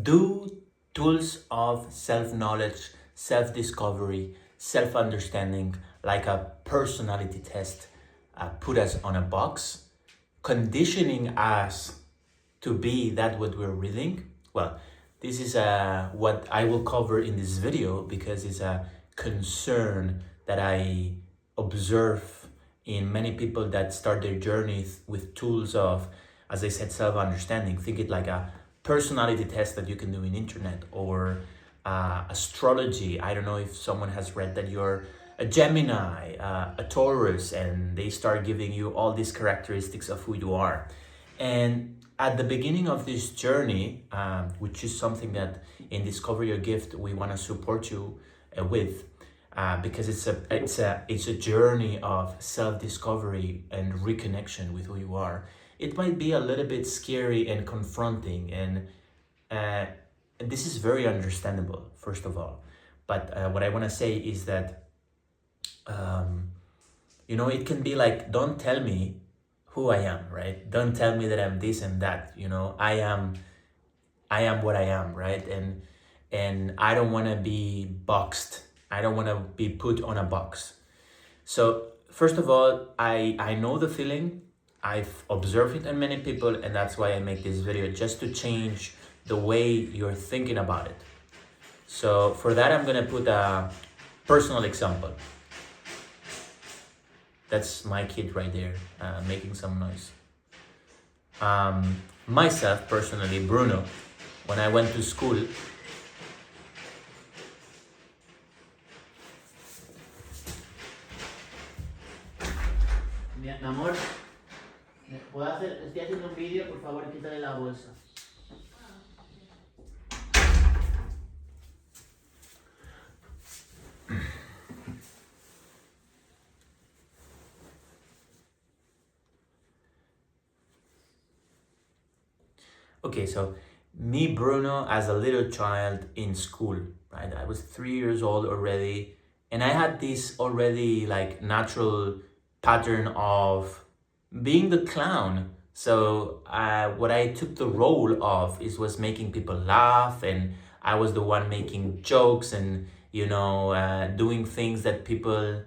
Do tools of self-knowledge, self-discovery, self-understanding, like a personality test, put us on a box, conditioning us to be that what we're reading? Well, this is what I will cover in this video because it's a concern that I observe in many people that start their journey with tools of, as I said, self-understanding. Think it like a personality test that you can do in internet, or astrology. I don't know if someone has read that you're a Gemini, a Taurus, and they start giving you all these characteristics of who you are. And at the beginning of this journey, which is something that in Discover Your Gift we want to support you with, because it's a journey of self-discovery and reconnection with who you are. It might be a little bit scary and confronting, and this is very understandable, first of all. But what I want to say is that, it can be like, don't tell me who I am, right? Don't tell me that I'm this and that, I am what I am, right? And I don't want to be boxed. I don't want to be put on a box. So first of all, I know the feeling. I've observed it in many people, and that's why I make this video, just to change the way you're thinking about it. So for that, I'm gonna put a personal example. That's my kid right there, making some noise. Myself, personally, Bruno, when I went to school, Mi amor, estoy haciendo un vídeo, por favor, quítale la bolsa. okay, so me, Bruno, as a little child in school, right? I was 3 years old already, and I had this already like natural pattern of being the clown. So what I took the role of was making people laugh, and I was the one making jokes and doing things that people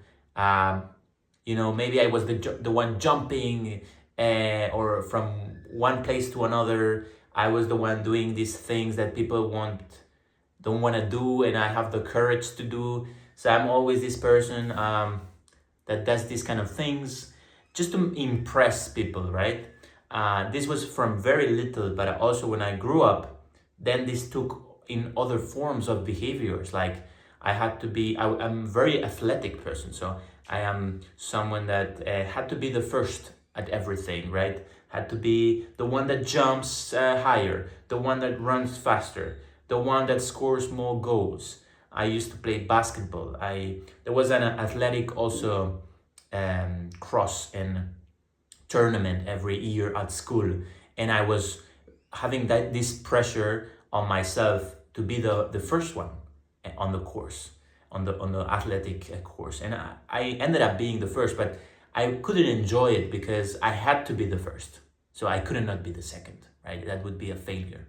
maybe I was the one jumping or from one place to another. I was the one doing these things that people don't want to do, and I have the courage to do. So I'm always this person that does these kind of things just to impress people, right? This was from very little, but also when I grew up, then this took in other forms of behaviors. Like I had to be, I'm a very athletic person, so I am someone that had to be the first at everything, right? Had to be the one that jumps higher, the one that runs faster, the one that scores more goals. I used to play basketball. There was an athletic also cross and tournament every year at school, and I was having this pressure on myself to be the first one on the course, on the athletic course, and I ended up being the first, but I couldn't enjoy it because I had to be the first, so I could not be the second, right? That would be a failure.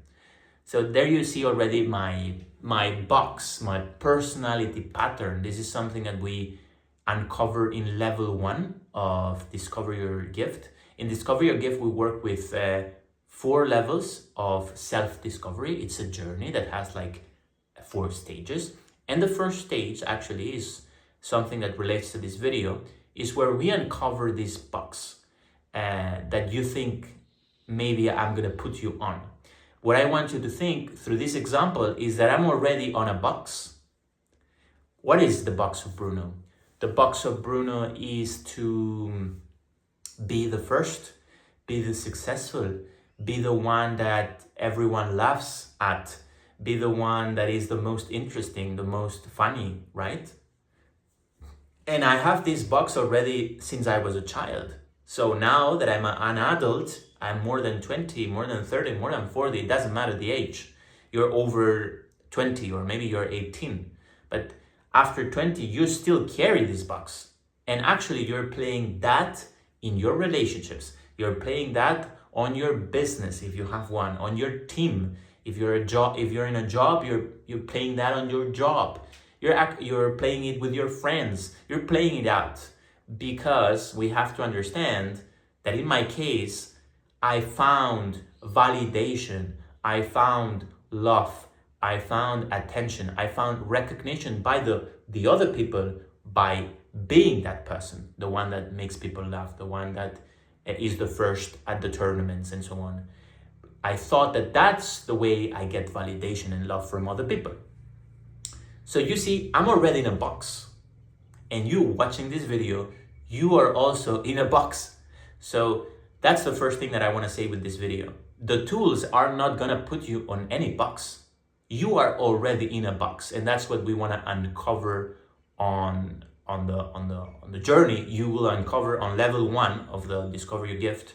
So there you see already my box, my personality pattern. This is something that we uncover in level 1 of Discover Your Gift. In Discover Your Gift, we work with 4 levels of self-discovery. It's a journey that has like 4 stages. And the first stage actually is something that relates to this video, is where we uncover this box that you think maybe I'm gonna put you on. What I want you to think through this example is that I'm already on a box. What is the box of Bruno? The box of Bruno is to be the first, be the successful, be the one that everyone laughs at, be the one that is the most interesting, the most funny, right? And I have this box already since I was a child. So now that I'm an adult, I'm more than 20, more than 30, more than 40, it doesn't matter the age. You're over 20 or maybe you're 18. But after 20, you still carry this box. And actually you're playing that in your relationships. You're playing that on your business if you have one, on your team, If you're in a job, you're playing that on your job. You're playing it with your friends. You're playing it out, because we have to understand that in my case, I found validation, I found love, I found attention, I found recognition by the other people by being that person, the one that makes people laugh, the one that is the first at the tournaments and so on. I thought that that's the way I get validation and love from other people. So you see, I'm already in a box. And you watching this video, you are also in a box. So that's the first thing that I want to say with this video. The tools are not going to put you on any box. You are already in a box, and that's what we want to uncover on the journey. You will uncover on level 1 of the Discover Your Gift.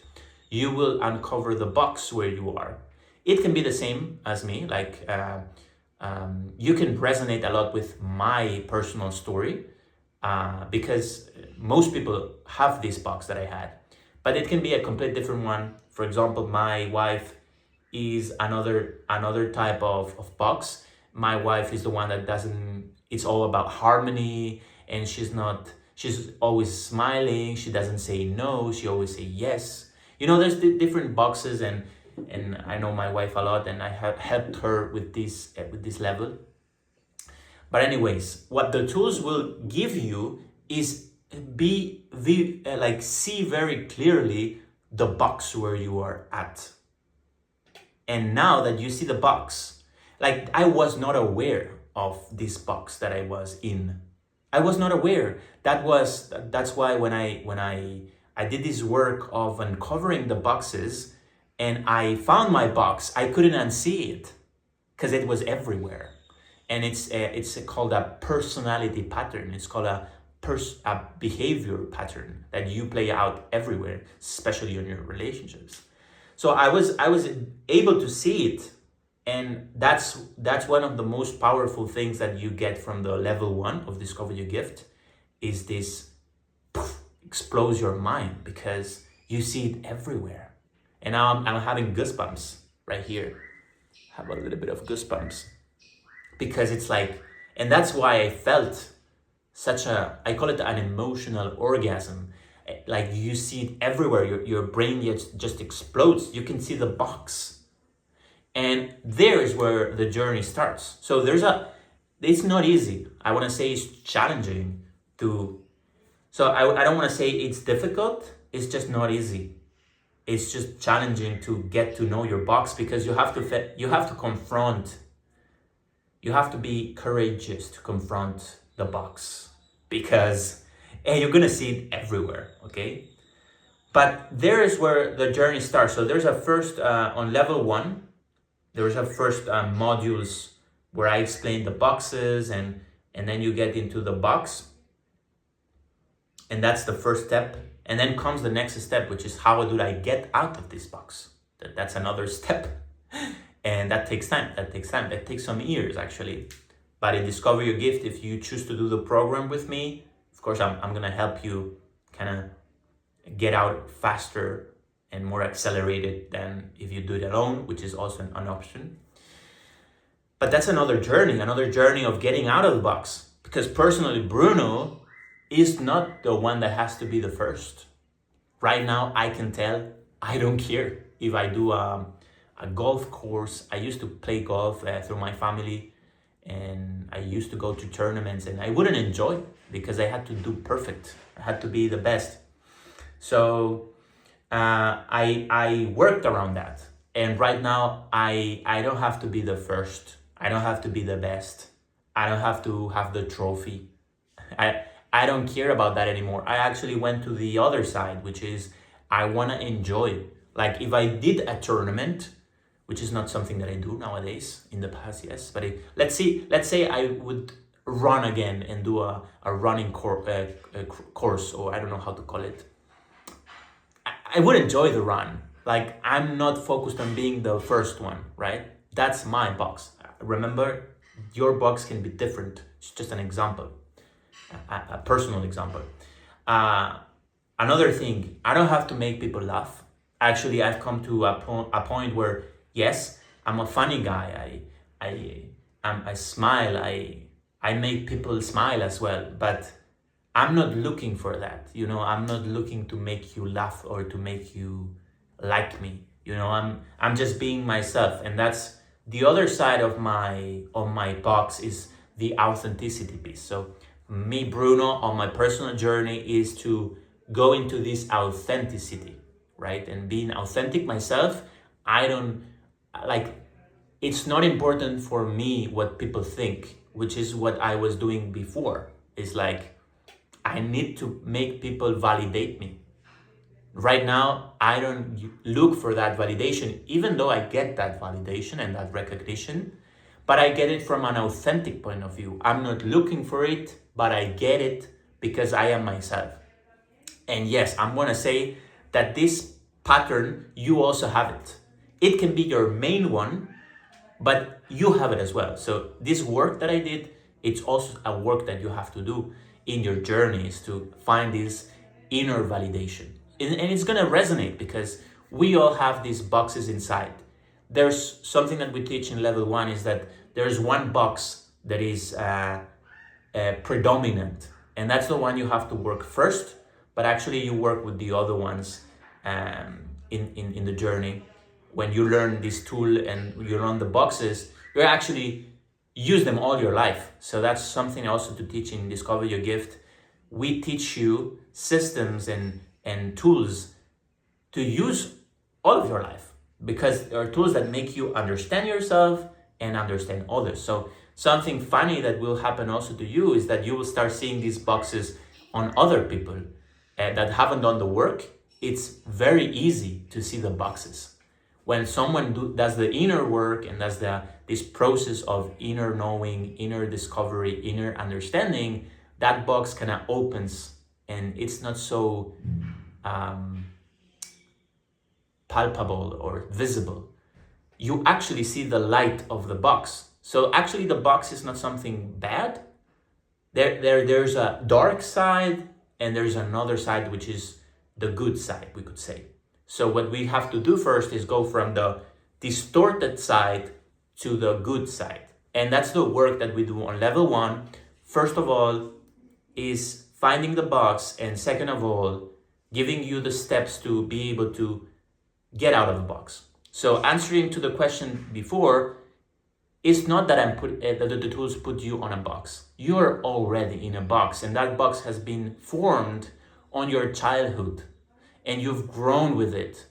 You will uncover the box where you are. It can be the same as me, like you can resonate a lot with my personal story, because most people have this box that I had, but it can be a complete different one. For example, my wife is another type of box. My wife is the one that it's all about harmony, and she's always smiling. She doesn't say no, she always say yes. There's different boxes, and I know my wife a lot, and I have helped her with this level. But anyways, what the tools will give you is see very clearly the box where you are at. And now that you see the box, like I was not aware of this box that I was in. I was not aware. That's why when I did this work of uncovering the boxes and I found my box, I couldn't unsee it because it was everywhere. And it's called a personality pattern. It's called a behavior pattern that you play out everywhere, especially in your relationships. So I was able to see it, and that's one of the most powerful things that you get from the level 1 of Discover Your Gift, is this explodes your mind, because you see it everywhere. And now I'm having goosebumps right here. Have a little bit of goosebumps, because it's like, and that's why I felt I call it an emotional orgasm. Like you see it everywhere. Your brain just explodes. You can see the box. And there is where the journey starts. So it's not easy. I want to say it's challenging so I don't want to say it's difficult. It's just not easy. It's just challenging to get to know your box, because you have to confront. You have to be courageous to confront the box, because you're gonna see it everywhere, okay? But there is where the journey starts. So there's a first, on level 1, there's a first modules where I explain the boxes, and then you get into the box. And that's the first step. And then comes the next step, which is how do I get out of this box? That's another step. And that takes time. That takes some years, actually. But in Discover Your Gift, if you choose to do the program with me, of course, I'm going to help you kind of get out faster and more accelerated than if you do it alone, which is also an option. But that's another journey of getting out of the box. Because personally, Bruno is not the one that has to be the first. Right now, I can tell I don't care if I do a golf course. I used to play golf through my family, and I used to go to tournaments, and I wouldn't enjoy because I had to do perfect. I had to be the best. So I worked around that. And right now, I don't have to be the first. I don't have to be the best. I don't have to have the trophy. I don't care about that anymore. I actually went to the other side, which is I want to enjoy. Like if I did a tournament, which is not something that I do nowadays. In the past, yes. But let's say I would run again and do a running course, or I don't know how to call it. I would enjoy the run. Like I'm not focused on being the first one, right? That's my box. Remember, your box can be different. It's just an example. A personal example. Another thing, I don't have to make people laugh. Actually, I've come to a point where, yes, I'm a funny guy. I smile. I make people smile as well. But I'm not looking for that. I'm not looking to make you laugh or to make you like me. I'm just being myself, and that's the other side of my box is the authenticity piece. So me, Bruno, on my personal journey is to go into this authenticity, right? And being authentic myself, I don't like it's not important for me what people think, which is what I was doing before. It's like I need to make people validate me. Right now, I don't look for that validation, even though I get that validation and that recognition, but I get it from an authentic point of view. I'm not looking for it, but I get it because I am myself. And yes, I'm gonna say that this pattern, you also have it. It can be your main one, but you have it as well. So this work that I did, it's also a work that you have to do in your journeys to find this inner validation. And it's gonna resonate because we all have these boxes inside. There's something that we teach in level 1 is that there's one box that is predominant, and that's the one you have to work first, but actually you work with the other ones in the journey. When you learn this tool and you learn the boxes, you actually use them all your life. So that's something also to teach in Discover Your Gift. We teach you systems and tools to use all of your life, because there are tools that make you understand yourself and understand others. So something funny that will happen also to you is that you will start seeing these boxes on other people that haven't done the work. It's very easy to see the boxes. When someone does the inner work and does this process of inner knowing, inner discovery, inner understanding, that box kind of opens and it's not so palpable or visible. You actually see the light of the box. So actually the box is not something bad. There's a dark side and there's another side, which is the good side, we could say. So what we have to do first is go from the distorted side to the good side. And that's the work that we do on level 1. First of all is finding the box, and second of all, giving you the steps to be able to get out of the box. So answering to the question before, it's not that the tools put you on a box. You're already in a box, and that box has been formed on your childhood. And you've grown with it.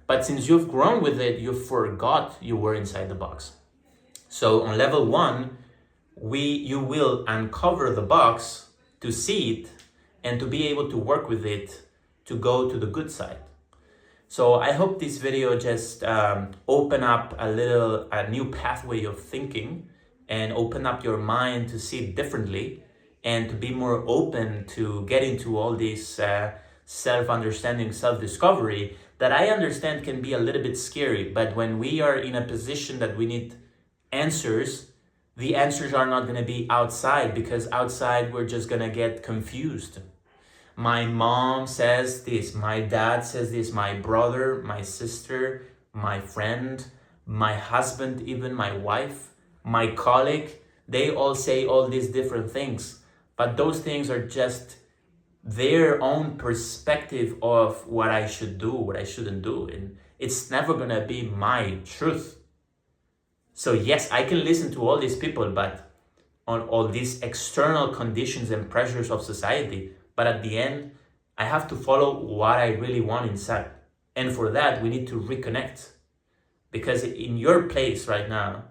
But since you've grown with it, you forgot you were inside the box. So on level 1, you will uncover the box to see it and to be able to work with it to go to the good side. So I hope this video just open up a new pathway of thinking and open up your mind to see it differently and to be more open to get into all these self-understanding, self-discovery that I understand can be a little bit scary. But when we are in a position that we need answers, the answers are not going to be outside, because outside we're just going to get confused. My mom says this, my dad says this, my brother, my sister, my friend, my husband, even my wife, my colleague, they all say all these different things. But those things are just their own perspective of what I should do, what I shouldn't do. And it's never gonna be my truth. So yes, I can listen to all these people, but on all these external conditions and pressures of society. But at the end, I have to follow what I really want inside. And for that, we need to reconnect. Because in your place right now,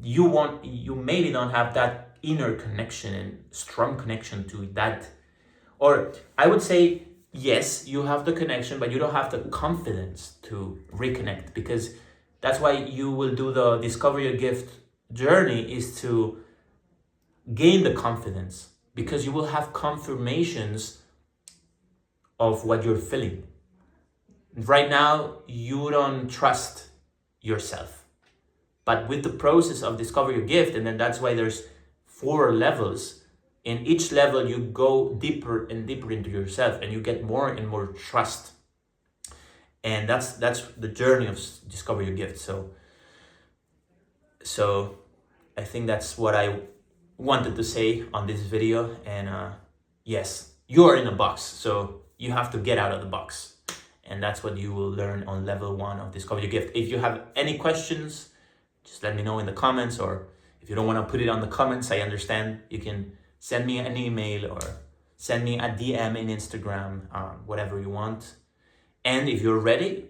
you maybe don't have that inner connection and strong connection to that. Or I would say, yes, you have the connection, but you don't have the confidence to reconnect, because that's why you will do the Discover Your Gift journey, is to gain the confidence, because you will have confirmations of what you're feeling. Right now, you don't trust yourself. But with the process of Discover Your Gift, and then that's why there's 4 levels. In each level, you go deeper and deeper into yourself, and you get more and more trust. And that's the journey of Discover Your Gift. So So I think that's what I wanted to say on this video. And yes, you are in a box, so you have to get out of the box. And that's what you will learn on level 1 of Discover Your Gift. If you have any questions, just let me know in the comments, or if you don't want to put it on the comments, I understand. You can send me an email or send me a DM in Instagram, whatever you want. And if you're ready,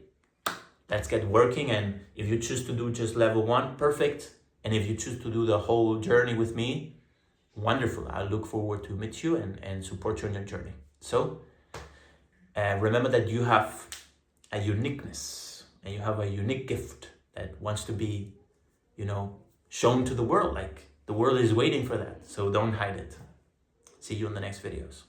let's get working. And if you choose to do just level 1, perfect. And if you choose to do the whole journey with me, wonderful. I look forward to meet you and support you on your journey. So remember that you have a uniqueness and you have a unique gift that wants to be, shown to the world. Like, the world is waiting for that. So don't hide it. See you in the next videos.